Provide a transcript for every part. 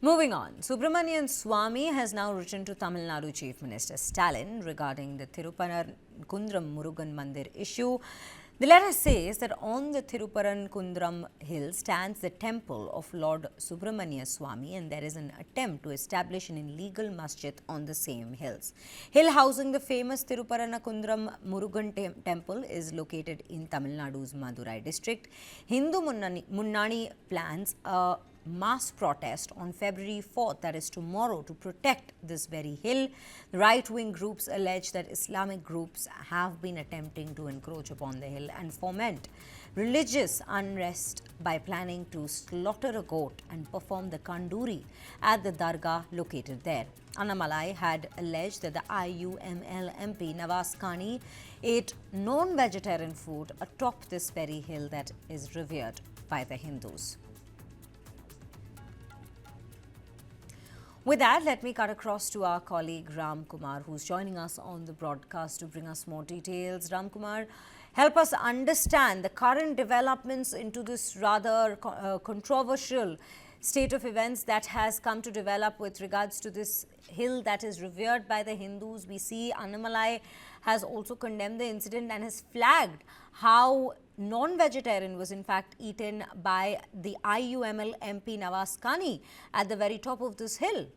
Moving on, Subramanian Swamy has now written to Tamil Nadu Chief Minister Stalin regarding the Thiruparankundram Murugan Mandir issue. The letter says that on the Thiruparankundram Hill stands the temple of Lord Subramanian Swamy, and there is an attempt to establish an illegal masjid on the same hills. Hill housing the famous Thiruparankundram Murugan Temple is located in Tamil Nadu's Madurai district. Hindu Munnani plans a mass protest on February 4th, that is tomorrow, to protect this very hill. Right-wing groups allege that Islamic groups have been attempting to encroach upon the hill and foment religious unrest by planning to slaughter a goat and perform the kanduri at the dargah located there. Annamalai had alleged that the IUML MP Navas Kani ate non-vegetarian food atop this very hill that is revered by the Hindus. With that, let me cut across to our colleague Ram Kumar, who's joining us on the broadcast to bring us more details. Ram Kumar, help us understand the current developments into this rather controversial state of events that has come to develop with regards to this hill that is revered by the Hindus. We see Annamalai has also condemned the incident and has flagged how non-vegetarian was in fact eaten by the IUML MP Navas Kani at the very top of this hill.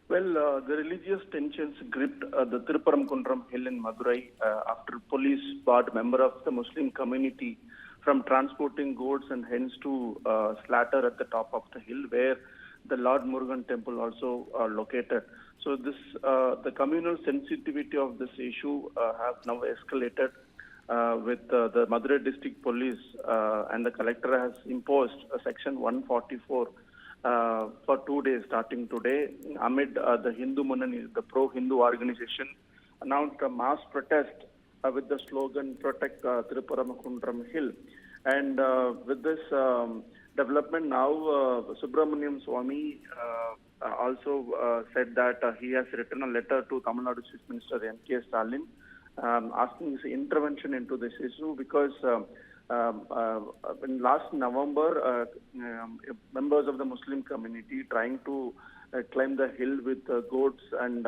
Well, the religious tensions gripped the Thiruparankundram Hill in Madurai after police barred member of the Muslim community from transporting goats and hens to slaughter at the top of the hill, where the Lord Murugan Temple also located. So this, the communal sensitivity of this issue have now escalated with the Madurai district police and the collector has imposed a section 144 for 2 days starting today amid the Hindu Munnani, the pro-Hindu organization, announced a mass protest with the slogan "Protect Thiruparankundram Hill." And with this development now, Subramanian Swamy also said that he has written a letter to Tamil Nadu Chief Minister M.K. Stalin asking his intervention into this issue because in last November, members of the Muslim community trying to climb the hill with goats and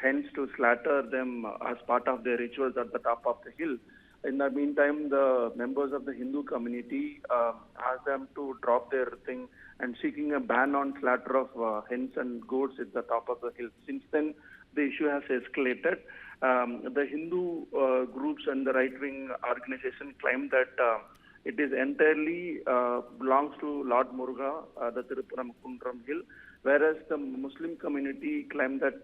hens to slaughter them as part of their rituals at the top of the hill. In the meantime, the members of the Hindu community asked them to drop their thing and seeking a ban on slaughter of hens and goats at the top of the hill. Since then, the issue has escalated. The Hindu groups and the right-wing organization claim that it is entirely belongs to Lord Muruga, the Thiruparankundram Hill, whereas the Muslim community claim that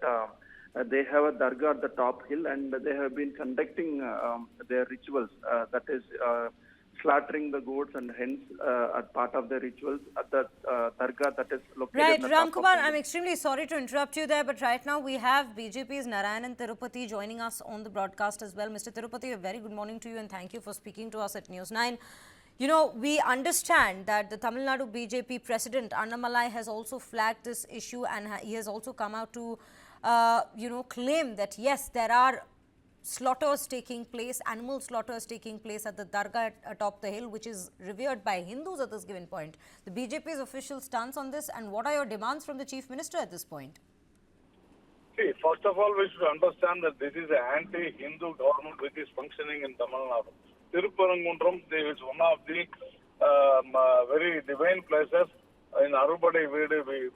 they have a dargah at the top hill and they have been conducting their rituals, that is slaughtering the goats and hens as part of their rituals at the dargah that is located. Right, Ram Kumar, I'm extremely sorry to interrupt you there, but right now we have BJP's Narayanan Tirupati joining us on the broadcast as well. Mr. Tirupati, a very good morning to you and thank you for speaking to us at News9. You know, we understand that the Tamil Nadu BJP president Annamalai has also flagged this issue and he has also come out to claim that yes, there are slaughters taking place, animal slaughters taking place at the dargah atop the hill, which is revered by Hindus at this given point. The BJP's official stance on this, and what are your demands from the Chief Minister at this point? See, first of all, we should understand that this is an anti-Hindu government which is functioning in Tamil Nadu. Thiruparankundram is one of the very divine places. In Arubadi,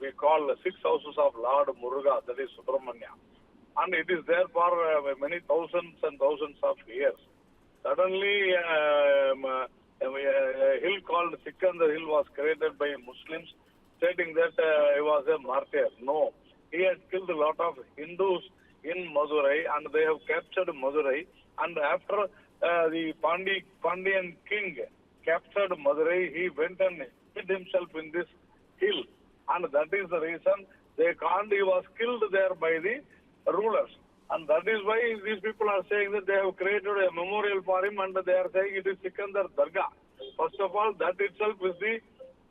we call 6 houses of Lord Muruga, that is Subramania. And it is there for many thousands and thousands of years. Suddenly, a hill called Sikandar Hill was created by Muslims, stating that he was a martyr. No, he had killed a lot of Hindus in Madurai, and they have captured Madurai. And after the Pandyan king captured Madurai, he went and hid himself in this hill. And that is the reason he was killed there by the rulers. And that is why these people are saying that they have created a memorial for him and they are saying it is Sikandar Dargah. First of all, that itself is the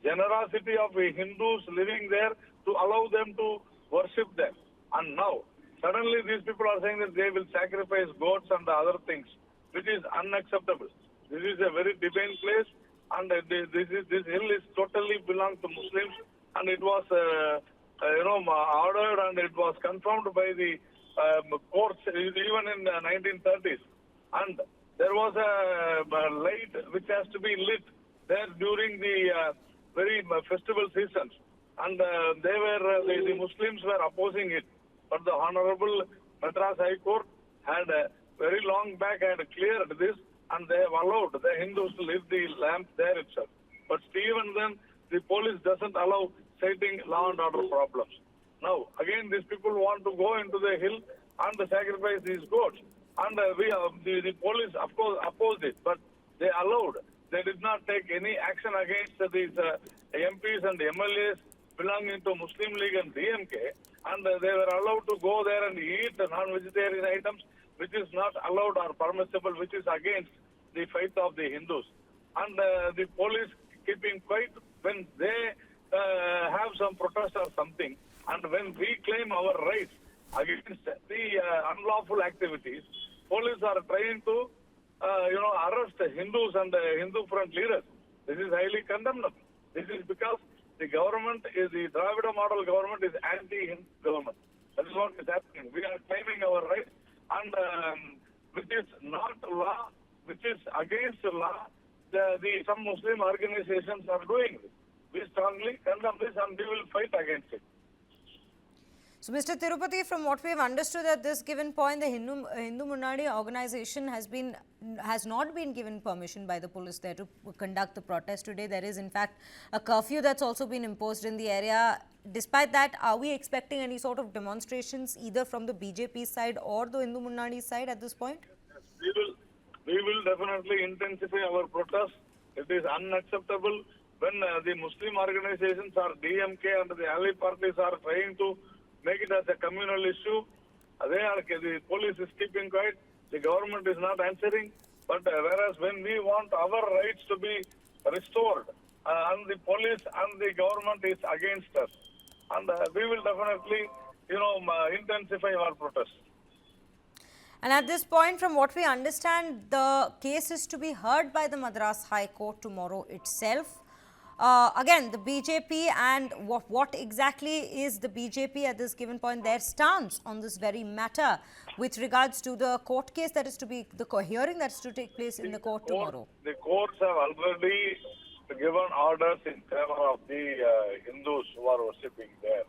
generosity of the Hindus living there to allow them to worship them. And now, suddenly these people are saying that they will sacrifice goats and other things, which is unacceptable. This is a very divine place and this hill is totally belongs to Muslims. and it was ordered and it was confirmed by the courts even in 1930s. And there was a light which has to be lit there during the very festival seasons, and the Muslims were opposing it. But the Honorable Madras High Court had very long back had cleared this, and they have allowed the Hindus to lit the lamp there itself. But even then, the police doesn't allow citing law and order problems. Now, again, these people want to go into the hill and sacrifice these goats. And the police, of course, opposed it, but they allowed. They did not take any action against these MPs and MLAs belonging to Muslim League and DMK, and they were allowed to go there and eat non-vegetarian items, which is not allowed or permissible, which is against the faith of the Hindus. And the police keeping quiet when they have some protest or something, and when we claim our rights against the unlawful activities, police are trying to arrest Hindus and Hindu front leaders. This is highly condemnable. This is because the government is, the Dravida model government is anti-Hindu government. That is what is happening. We are claiming our rights, and which is not law, which is against law. Some Muslim organizations are doing this. We strongly condemn this, and we will fight against it. So, Mr. Tirupati, from what we have understood at this given point, the Hindu Munnani organization has not been given permission by the police there to conduct the protest today. There is, in fact, a curfew that's also been imposed in the area. Despite that, are we expecting any sort of demonstrations either from the BJP side or the Hindu Munnani side at this point? Yes, we will definitely intensify our protest. It is unacceptable when the Muslim organizations or DMK and the ally parties are trying to make it as a communal issue. The police is keeping quiet, the government is not answering, but whereas when we want our rights to be restored, and the police and the government is against us, and we will definitely, intensify our protest. And at this point, from what we understand, the case is to be heard by the Madras High Court tomorrow itself. Again, the BJP and what exactly is the BJP at this given point, their stance on this very matter with regards to the court case that is to be, the hearing that is to take place in the court tomorrow? The courts have already given orders in favor of the Hindus who are worshipping there.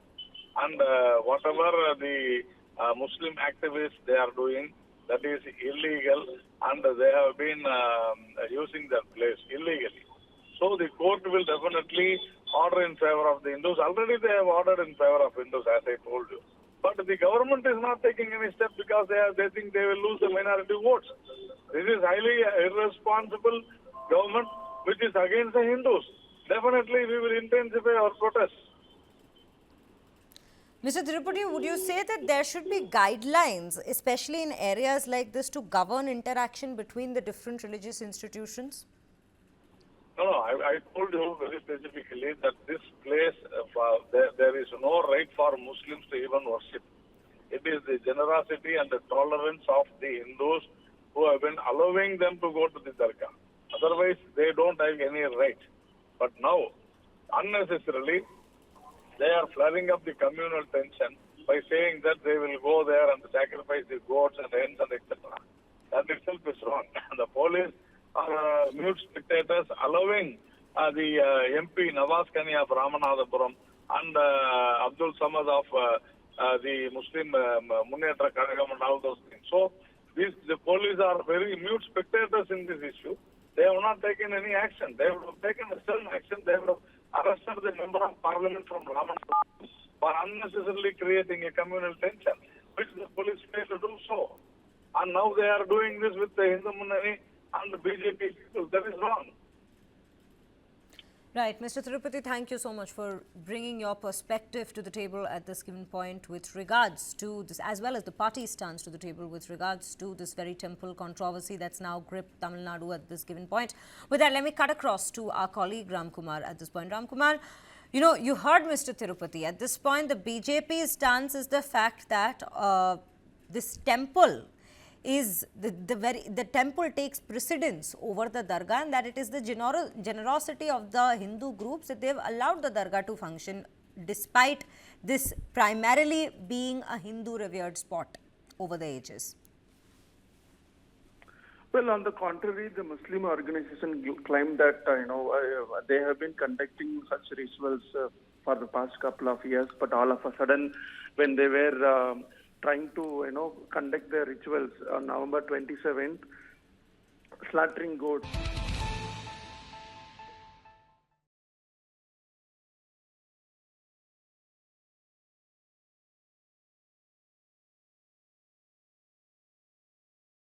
And whatever the Muslim activists they are doing, that is illegal, and they have been using that place illegally. So the court will definitely order in favor of the Hindus. Already they have ordered in favor of Hindus, as I told you. But the government is not taking any steps because they think they will lose the minority votes. This is highly irresponsible government which is against the Hindus. Definitely we will intensify our protests. Mr. Tirupati, would you say that there should be guidelines, especially in areas like this, to govern interaction between the different religious institutions? No, I told you very specifically that this place, there is no right for Muslims to even worship. It is the generosity and the tolerance of the Hindus who have been allowing them to go to the dargah. Otherwise, they don't have any right. But now, unnecessarily, they are flaring up the communal tension by saying that they will go there and sacrifice the goats and hens and etc. That itself is wrong. The police are mute spectators allowing the MP Navas Kani of Ramanathapuram and Abdul Samad of the Muslim Munnetra Kadagam and all those things. So the police are very mute spectators in this issue. They have not taken any action. They have taken some action. They have arrested the member of parliament from Ramanathapuram for unnecessarily creating a communal tension, which the police failed to do so. And now they are doing this with the Hindu Munnani and the BJP people. That is wrong. Right. Mr. Tirupati, thank you so much for bringing your perspective to the table at this given point with regards to this, as well as the party stance to the table with regards to this very temple controversy that's now gripped Tamil Nadu at this given point. With that, let me cut across to our colleague Ram Kumar at this point. Ram Kumar, you heard Mr. Tirupati. At this point, the BJP's stance is the fact that this temple is the temple takes precedence over the dargah, and that it is the generosity of the Hindu groups that they have allowed the dargah to function despite this primarily being a Hindu revered spot over the ages. Well, on the contrary, the Muslim organization claimed that they have been conducting such rituals for the past couple of years, but all of a sudden, when they were trying to conduct their rituals on November 27th, slaughtering goats